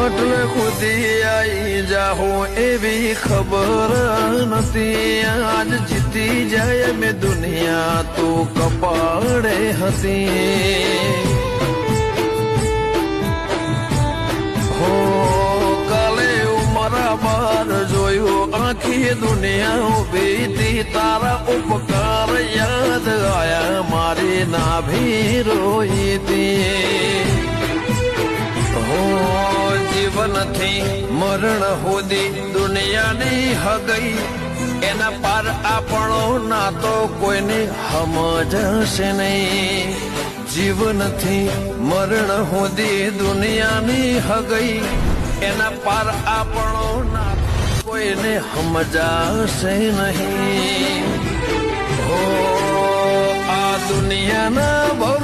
એટલે ખુદી આઈ જાહો એવી ખબર નથી આજ જીતી જાય મેં દુનિયા તું કપાળે હતી હો કાલે મારા બાર જોયું આખી દુનિયા ઉભી હતી તારા ઉપકાર યાદ આયા મારી નાભી રોઈ હતી જીવનથી મરણ સુધી દુનિયાની હગઈ એના પાર આપણો નાતો કોઈને સમજશે નહીં જીવનથી મરણ સુધી દુનિયાની હગઈ એના પાર આપણો નાતો કોઈને સમજાશે નહીં હો આ દુનિયાના